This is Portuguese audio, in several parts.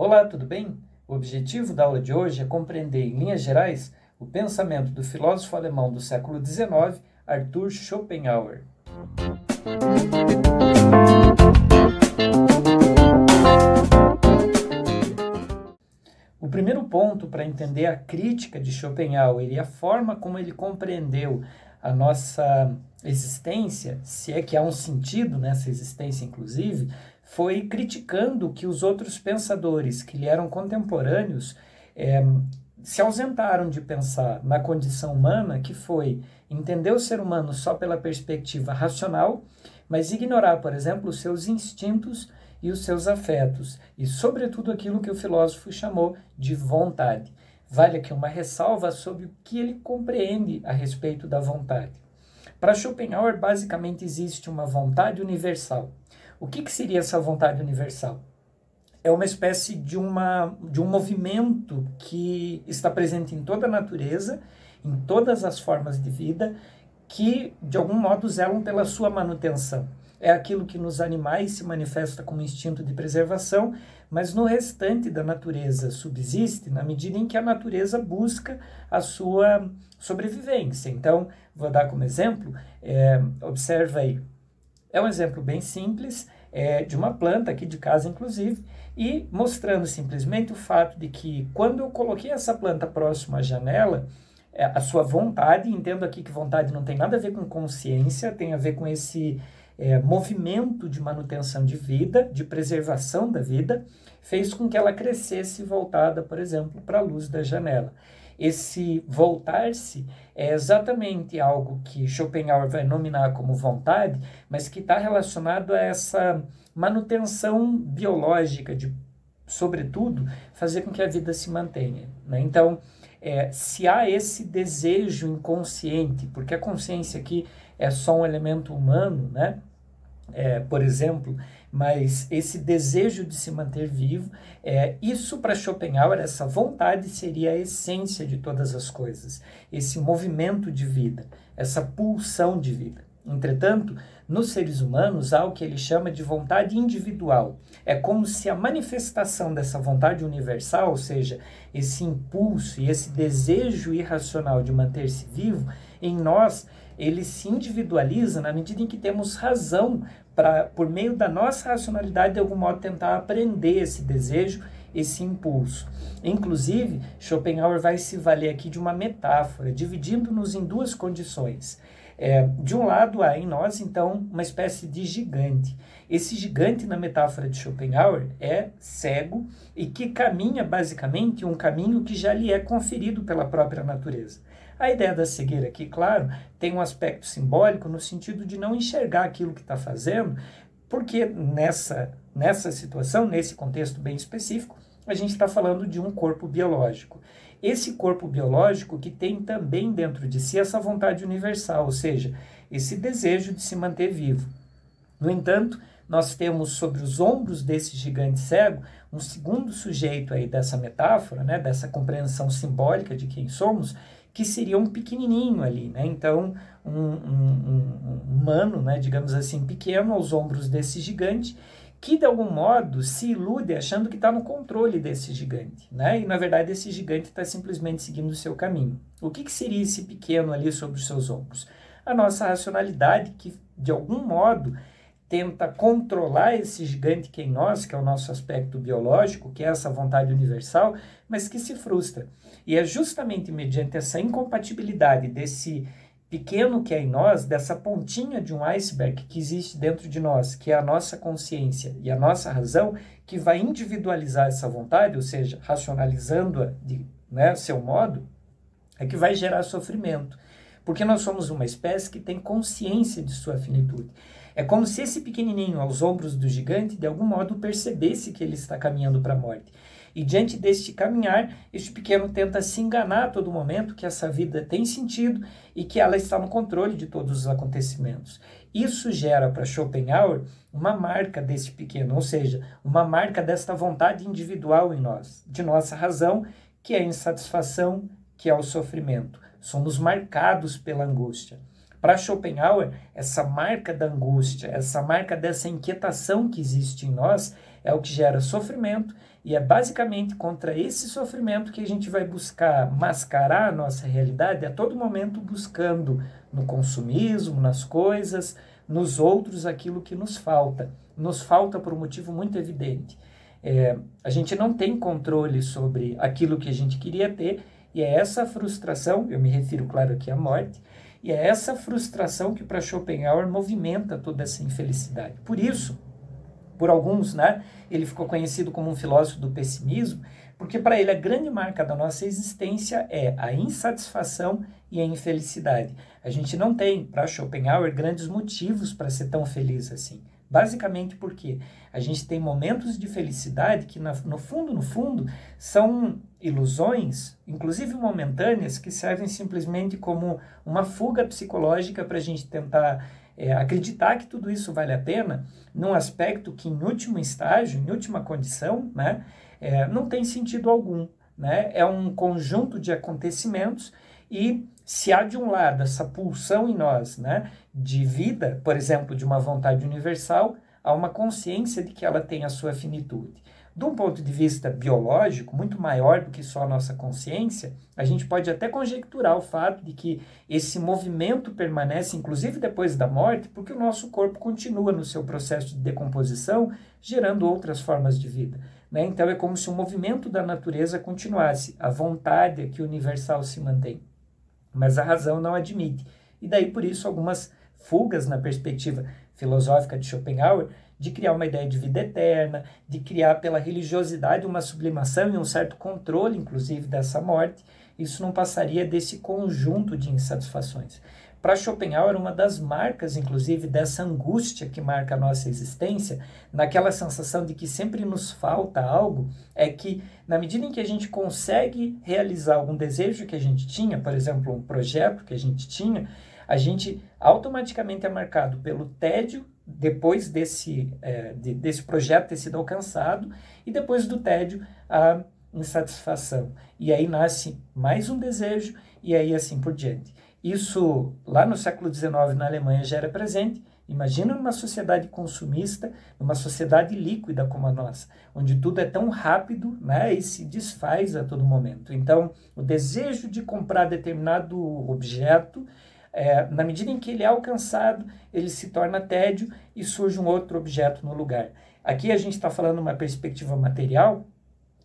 Olá, tudo bem? O objetivo da aula de hoje é compreender, em linhas gerais, o pensamento do filósofo alemão do século XIX, Arthur Schopenhauer. O primeiro ponto para entender a crítica de Schopenhauer e a forma como ele compreendeu a nossa existência, se é que há um sentido nessa existência, inclusive, foi criticando que os outros pensadores que lhe eram contemporâneos se ausentaram de pensar na condição humana, que foi entender o ser humano só pela perspectiva racional, mas ignorar, por exemplo, os seus instintos e os seus afetos, e sobretudo aquilo que o filósofo chamou de vontade. Vale aqui uma ressalva sobre o que ele compreende a respeito da vontade. Para Schopenhauer, basicamente existe uma vontade universal. O que seria essa vontade universal? É uma espécie de um movimento que está presente em toda a natureza, em todas as formas de vida, que de algum modo zelam pela sua manutenção. É aquilo que nos animais se manifesta como instinto de preservação, mas no restante da natureza subsiste na medida em que a natureza busca a sua sobrevivência. Então, vou dar como exemplo, observa aí, é um exemplo bem simples, de uma planta aqui de casa, inclusive, e mostrando simplesmente o fato de que quando eu coloquei essa planta próximo à janela, a sua vontade, entendo aqui que vontade não tem nada a ver com consciência, tem a ver com esse movimento de manutenção de vida, de preservação da vida, fez com que ela crescesse voltada, por exemplo, para a luz da janela. Esse voltar-se é exatamente algo que Schopenhauer vai nominar como vontade, mas que está relacionado a essa manutenção biológica de, sobretudo, fazer com que a vida se mantenha, né? Então, se há esse desejo inconsciente, porque a consciência aqui é só um elemento humano, né? Por exemplo, mas esse desejo de se manter vivo, isso para Schopenhauer, essa vontade seria a essência de todas as coisas, esse movimento de vida, essa pulsão de vida. Entretanto, nos seres humanos há o que ele chama de vontade individual. É como se a manifestação dessa vontade universal, ou seja, esse impulso e esse desejo irracional de manter-se vivo, em nós, ele se individualiza na medida em que temos razão para, por meio da nossa racionalidade, de algum modo tentar aprender esse desejo, esse impulso. Inclusive, Schopenhauer vai se valer aqui de uma metáfora, dividindo-nos em duas condições. De um lado, há em nós, então, uma espécie de gigante. Esse gigante, na metáfora de Schopenhauer, é cego e que caminha, basicamente, um caminho que já lhe é conferido pela própria natureza. A ideia da cegueira aqui, claro, tem um aspecto simbólico no sentido de não enxergar aquilo que está fazendo, porque nessa situação, nesse contexto bem específico, a gente está falando de um corpo biológico. Esse corpo biológico que tem também dentro de si essa vontade universal, ou seja, esse desejo de se manter vivo. No entanto, nós temos sobre os ombros desse gigante cego um segundo sujeito aí dessa metáfora, né, dessa compreensão simbólica de quem somos, que seria um pequenininho ali, né? Então, um humano, né, digamos assim, pequeno aos ombros desse gigante, que de algum modo se ilude achando que está no controle desse gigante, né? E na verdade esse gigante está simplesmente seguindo o seu caminho. O que seria esse pequeno ali sobre os seus ombros? A nossa racionalidade que de algum modo tenta controlar esse gigante que é em nós, que é o nosso aspecto biológico, que é essa vontade universal, mas que se frustra. E é justamente mediante essa incompatibilidade desse pequeno que é em nós, dessa pontinha de um iceberg que existe dentro de nós, que é a nossa consciência e a nossa razão, que vai individualizar essa vontade, ou seja, racionalizando-a de seu modo, é que vai gerar sofrimento. Porque nós somos uma espécie que tem consciência de sua finitude. É como se esse pequenininho aos ombros do gigante, de algum modo, percebesse que ele está caminhando para a morte. E diante deste caminhar, este pequeno tenta se enganar a todo momento que essa vida tem sentido e que ela está no controle de todos os acontecimentos. Isso gera para Schopenhauer uma marca desse pequeno, ou seja, uma marca desta vontade individual em nós, de nossa razão, que é a insatisfação, que é o sofrimento. Somos marcados pela angústia. Para Schopenhauer, essa marca da angústia, essa marca dessa inquietação que existe em nós é o que gera sofrimento, e é basicamente contra esse sofrimento que a gente vai buscar mascarar a nossa realidade a todo momento, buscando no consumismo, nas coisas, nos outros, aquilo que nos falta. Nos falta por um motivo muito evidente. A gente não tem controle sobre aquilo que a gente queria ter, e é essa frustração, eu me refiro, claro, aqui à morte, e é essa frustração que para Schopenhauer movimenta toda essa infelicidade. Por isso, por alguns, né, ele ficou conhecido como um filósofo do pessimismo, porque para ele a grande marca da nossa existência é a insatisfação e a infelicidade. A gente não tem, para Schopenhauer, grandes motivos para ser tão feliz assim. Basicamente porque a gente tem momentos de felicidade que, no fundo, são ilusões, inclusive momentâneas, que servem simplesmente como uma fuga psicológica para a gente tentar acreditar que tudo isso vale a pena, num aspecto que, em último estágio, em última condição, né, não tem sentido algum. Né? É um conjunto de acontecimentos, e se há de um lado essa pulsão em nós, né, de vida, por exemplo, de uma vontade universal, há uma consciência de que ela tem a sua finitude. De um ponto de vista biológico, muito maior do que só a nossa consciência, a gente pode até conjecturar o fato de que esse movimento permanece, inclusive depois da morte, porque o nosso corpo continua no seu processo de decomposição, gerando outras formas de vida. Né? Então é como se o movimento da natureza continuasse, a vontade aqui universal se mantém. Mas a razão não admite. E daí, por isso, algumas fugas na perspectiva filosófica de Schopenhauer de criar uma ideia de vida eterna, de criar pela religiosidade uma sublimação e um certo controle, inclusive, dessa morte. Isso não passaria desse conjunto de insatisfações. Para Schopenhauer, uma das marcas, inclusive, dessa angústia que marca a nossa existência, naquela sensação de que sempre nos falta algo, é que, na medida em que a gente consegue realizar algum desejo que a gente tinha, por exemplo, um projeto que a gente tinha, a gente automaticamente é marcado pelo tédio depois desse projeto ter sido alcançado, e depois do tédio, a insatisfação. E aí nasce mais um desejo, e aí assim por diante. Isso, lá no século XIX, na Alemanha, já era presente. Imagina numa sociedade consumista, numa sociedade líquida como a nossa, onde tudo é tão rápido, né, e se desfaz a todo momento. Então, o desejo de comprar determinado objeto, na medida em que ele é alcançado, ele se torna tédio e surge um outro objeto no lugar. Aqui a gente está falando uma perspectiva material,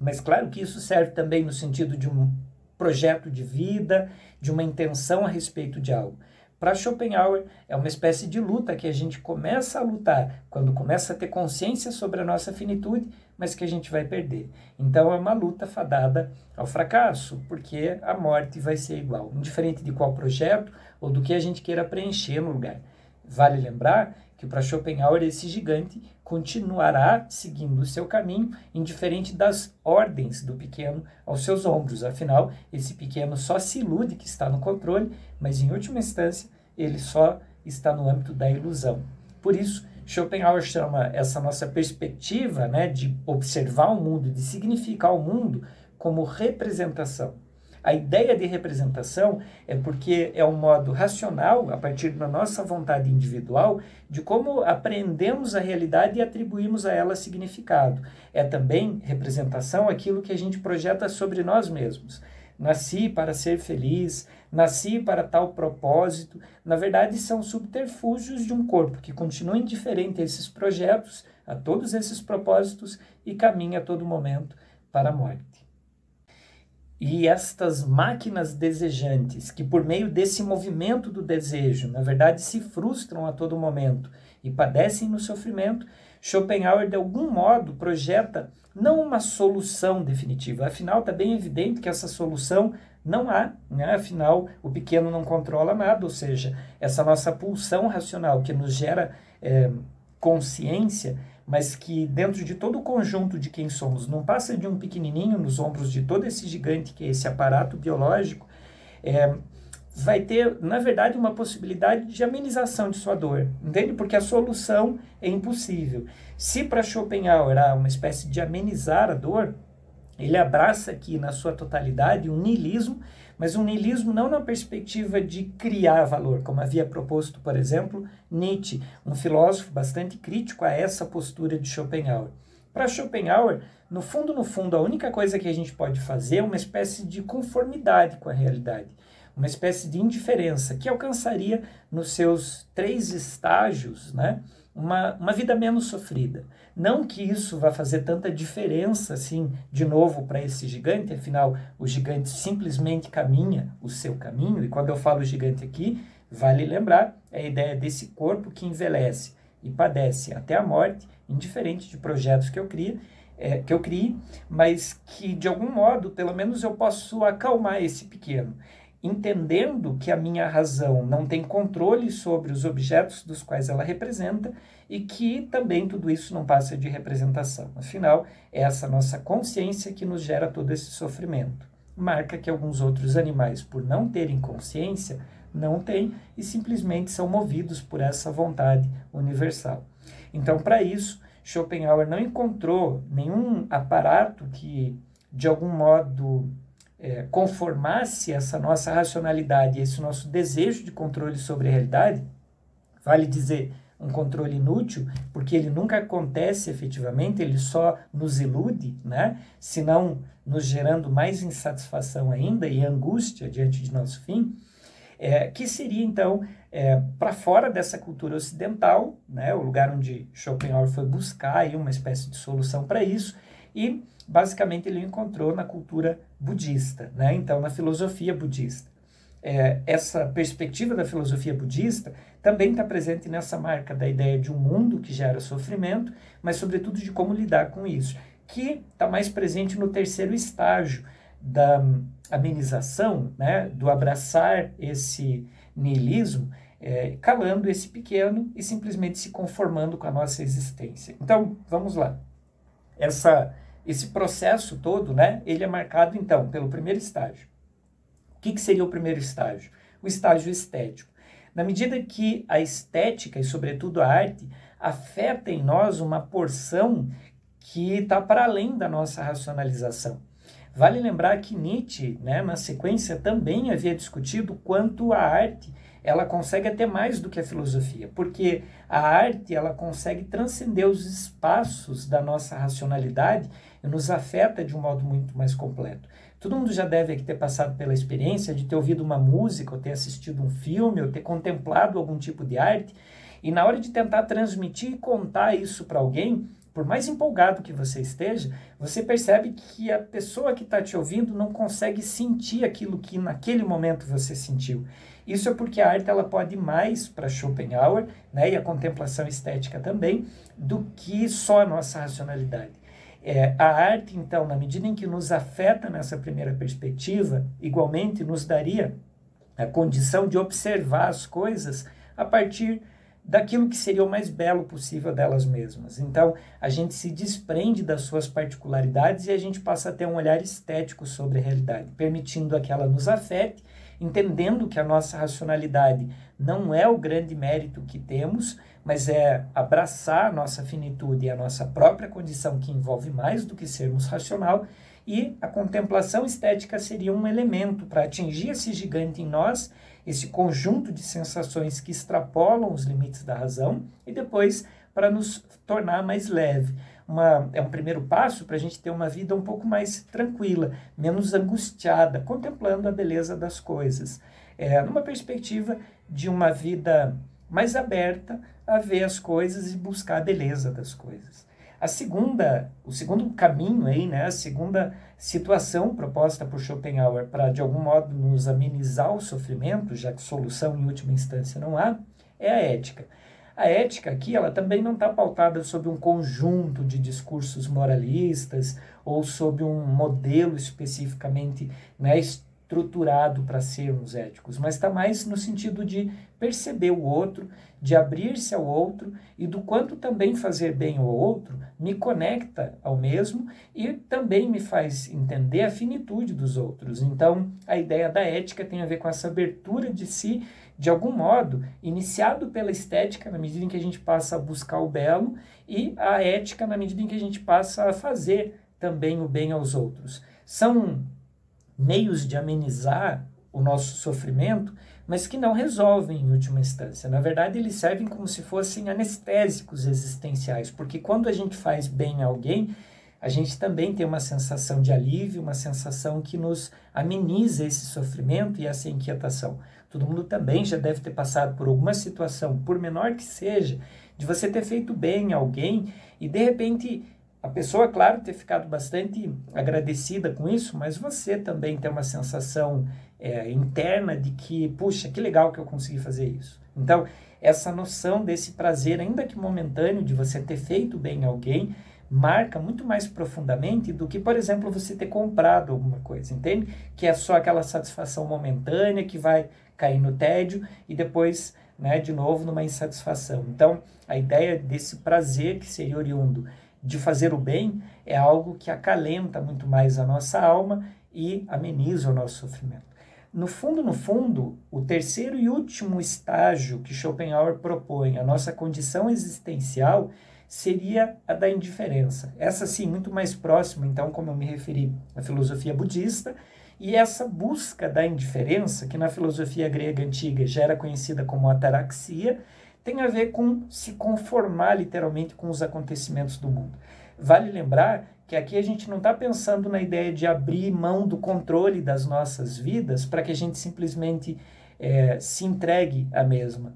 mas claro que isso serve também no sentido de um projeto de vida, de uma intenção a respeito de algo. Para Schopenhauer, é uma espécie de luta que a gente começa a lutar quando começa a ter consciência sobre a nossa finitude, mas que a gente vai perder. Então é uma luta fadada ao fracasso, porque a morte vai ser igual, indiferente de qual projeto ou do que a gente queira preencher no lugar. Vale lembrar que para Schopenhauer esse gigante continuará seguindo o seu caminho, indiferente das ordens do pequeno aos seus ombros. Afinal, esse pequeno só se ilude que está no controle, mas em última instância ele só está no âmbito da ilusão. Por isso, Schopenhauer chama essa nossa perspectiva, né, de observar o mundo, de significar o mundo como representação. A ideia de representação é porque é um modo racional, a partir da nossa vontade individual, de como apreendemos a realidade e atribuímos a ela significado. É também representação aquilo que a gente projeta sobre nós mesmos. Nasci para ser feliz, nasci para tal propósito. Na verdade, são subterfúgios de um corpo que continua indiferente a esses projetos, a todos esses propósitos, e caminha a todo momento para a morte. E estas máquinas desejantes, que por meio desse movimento do desejo, na verdade, se frustram a todo momento e padecem no sofrimento, Schopenhauer, de algum modo, projeta não uma solução definitiva. Afinal, está bem evidente que essa solução não há, né? Afinal, o pequeno não controla nada, ou seja, essa nossa pulsão racional que nos gera consciência, mas que dentro de todo o conjunto de quem somos, não passa de um pequenininho nos ombros de todo esse gigante que é esse aparato biológico, vai ter, na verdade, uma possibilidade de amenização de sua dor, entende? Porque a solução é impossível. Se para Schopenhauer há uma espécie de amenizar a dor, ele abraça aqui na sua totalidade um niilismo, mas um niilismo não na perspectiva de criar valor, como havia proposto, por exemplo, Nietzsche, um filósofo bastante crítico a essa postura de Schopenhauer. Para Schopenhauer, no fundo, a única coisa que a gente pode fazer é uma espécie de conformidade com a realidade, uma espécie de indiferença que alcançaria nos seus 3 estágios, né, uma vida menos sofrida. Não que isso vá fazer tanta diferença, assim, de novo, para esse gigante, afinal, o gigante simplesmente caminha o seu caminho, e quando eu falo gigante aqui, vale lembrar, é a ideia desse corpo que envelhece e padece até a morte, indiferente de projetos que eu crie, mas que, de algum modo, pelo menos eu posso acalmar esse pequeno, entendendo que a minha razão não tem controle sobre os objetos dos quais ela representa e que também tudo isso não passa de representação. Afinal, é essa nossa consciência que nos gera todo esse sofrimento. Marca que alguns outros animais, por não terem consciência, não têm e simplesmente são movidos por essa vontade universal. Então, para isso, Schopenhauer não encontrou nenhum aparato que, de algum modo, conformasse essa nossa racionalidade, esse nosso desejo de controle sobre a realidade, vale dizer, um controle inútil, porque ele nunca acontece efetivamente, ele só nos ilude, né? Senão nos gerando mais insatisfação ainda e angústia diante de nosso fim, que seria, então, para fora dessa cultura ocidental, né? O lugar onde Schopenhauer foi buscar aí uma espécie de solução para isso, e basicamente ele encontrou na cultura budista, né? Então, na filosofia budista. Essa perspectiva da filosofia budista também está presente nessa marca da ideia de um mundo que gera sofrimento, mas sobretudo de como lidar com isso, que está mais presente no 3º estágio da amenização, né? Do abraçar esse niilismo, calando esse pequeno e simplesmente se conformando com a nossa existência. Então, vamos lá. Esse processo todo, né, ele é marcado, então, pelo 1º estágio. O que seria o 1º estágio? O estágio estético. Na medida que a estética e, sobretudo, a arte afeta em nós uma porção que está para além da nossa racionalização. Vale lembrar que Nietzsche, né, na sequência, também havia discutido quanto a arte ela consegue até mais do que a filosofia, porque a arte ela consegue transcender os espaços da nossa racionalidade e nos afeta de um modo muito mais completo. Todo mundo já deve aqui ter passado pela experiência de ter ouvido uma música, ou ter assistido um filme, ou ter contemplado algum tipo de arte, e na hora de tentar transmitir e contar isso para alguém, por mais empolgado que você esteja, você percebe que a pessoa que está te ouvindo não consegue sentir aquilo que naquele momento você sentiu. Isso é porque a arte ela pode ir mais para Schopenhauer, né, e a contemplação estética também, do que só a nossa racionalidade. A arte, então, na medida em que nos afeta nessa primeira perspectiva, igualmente nos daria a condição de observar as coisas a partir daquilo que seria o mais belo possível delas mesmas. Então, a gente se desprende das suas particularidades e a gente passa a ter um olhar estético sobre a realidade, permitindo que ela nos afete, entendendo que a nossa racionalidade não é o grande mérito que temos, mas é abraçar a nossa finitude e a nossa própria condição, que envolve mais do que sermos racional, e a contemplação estética seria um elemento para atingir esse gigante em nós, esse conjunto de sensações que extrapolam os limites da razão, e depois para nos tornar mais leve. É um primeiro passo para a gente ter uma vida um pouco mais tranquila, menos angustiada, contemplando a beleza das coisas. Numa perspectiva de uma vida mais aberta a ver as coisas e buscar a beleza das coisas. O segundo caminho aí, né, a segunda situação proposta por Schopenhauer para, de algum modo, nos amenizar o sofrimento, já que solução em última instância não há, é a ética. A ética aqui, ela também não está pautada sobre um conjunto de discursos moralistas ou sobre um modelo especificamente, né, estruturado para sermos éticos, mas está mais no sentido de perceber o outro, de abrir-se ao outro e do quanto também fazer bem ao outro me conecta ao mesmo e também me faz entender a finitude dos outros. Então, a ideia da ética tem a ver com essa abertura de si, de algum modo, iniciado pela estética, na medida em que a gente passa a buscar o belo, e a ética, na medida em que a gente passa a fazer também o bem aos outros. São meios de amenizar o nosso sofrimento, mas que não resolvem em última instância. Na verdade, eles servem como se fossem anestésicos existenciais, porque quando a gente faz bem a alguém, a gente também tem uma sensação de alívio, uma sensação que nos ameniza esse sofrimento e essa inquietação. Todo mundo também já deve ter passado por alguma situação, por menor que seja, de você ter feito bem a alguém e, de repente, a pessoa, claro, ter ficado bastante agradecida com isso, mas você também tem uma sensação interna de que, puxa, que legal que eu consegui fazer isso. Então, essa noção desse prazer, ainda que momentâneo, de você ter feito bem a alguém, marca muito mais profundamente do que, por exemplo, você ter comprado alguma coisa, entende? Que é só aquela satisfação momentânea que vai cair no tédio e depois, né, de novo numa insatisfação. Então, a ideia desse prazer que seria oriundo de fazer o bem é algo que acalenta muito mais a nossa alma e ameniza o nosso sofrimento. No fundo, o terceiro e último estágio que Schopenhauer propõe, a nossa condição existencial, seria a da indiferença. Essa sim, muito mais próxima, então, como eu me referi à filosofia budista, e essa busca da indiferença, que na filosofia grega antiga já era conhecida como ataraxia, tem a ver com se conformar literalmente com os acontecimentos do mundo. Vale lembrar que aqui a gente não está pensando na ideia de abrir mão do controle das nossas vidas para que a gente simplesmente se entregue à mesma.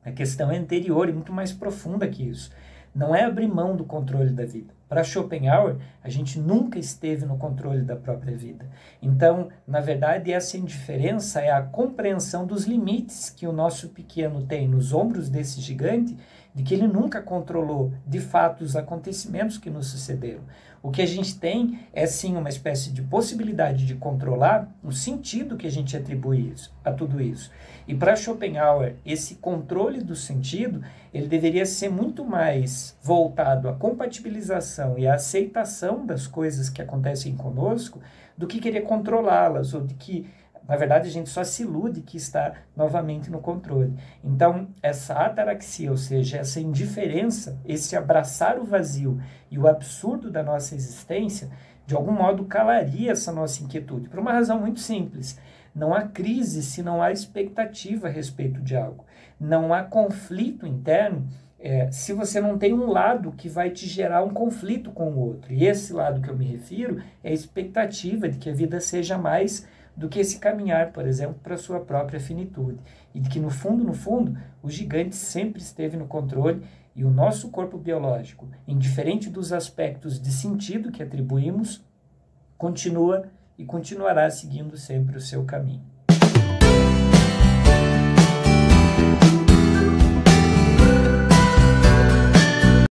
A questão é anterior e muito mais profunda que isso. Não é abrir mão do controle da vida. Para Schopenhauer, a gente nunca esteve no controle da própria vida. Então, na verdade, essa indiferença é a compreensão dos limites que o nosso pequeno tem nos ombros desse gigante, de que ele nunca controlou, de fato, os acontecimentos que nos sucederam. O que a gente tem é, sim, uma espécie de possibilidade de controlar o sentido que a gente atribui a tudo isso. E para Schopenhauer, esse controle do sentido, ele deveria ser muito mais voltado à compatibilização e à aceitação das coisas que acontecem conosco do que querer controlá-las, ou de que, na verdade, a gente só se ilude que está novamente no controle. Então, essa ataraxia, ou seja, essa indiferença, esse abraçar o vazio e o absurdo da nossa existência, de algum modo calaria essa nossa inquietude, por uma razão muito simples. Não há crise se não há expectativa a respeito de algo. Não há conflito interno se você não tem um lado que vai te gerar um conflito com o outro. E esse lado que eu me refiro é a expectativa de que a vida seja mais do que esse caminhar, por exemplo, para a sua própria finitude. E de que, no fundo, o gigante sempre esteve no controle e o nosso corpo biológico, indiferente dos aspectos de sentido que atribuímos, continua e continuará seguindo sempre o seu caminho.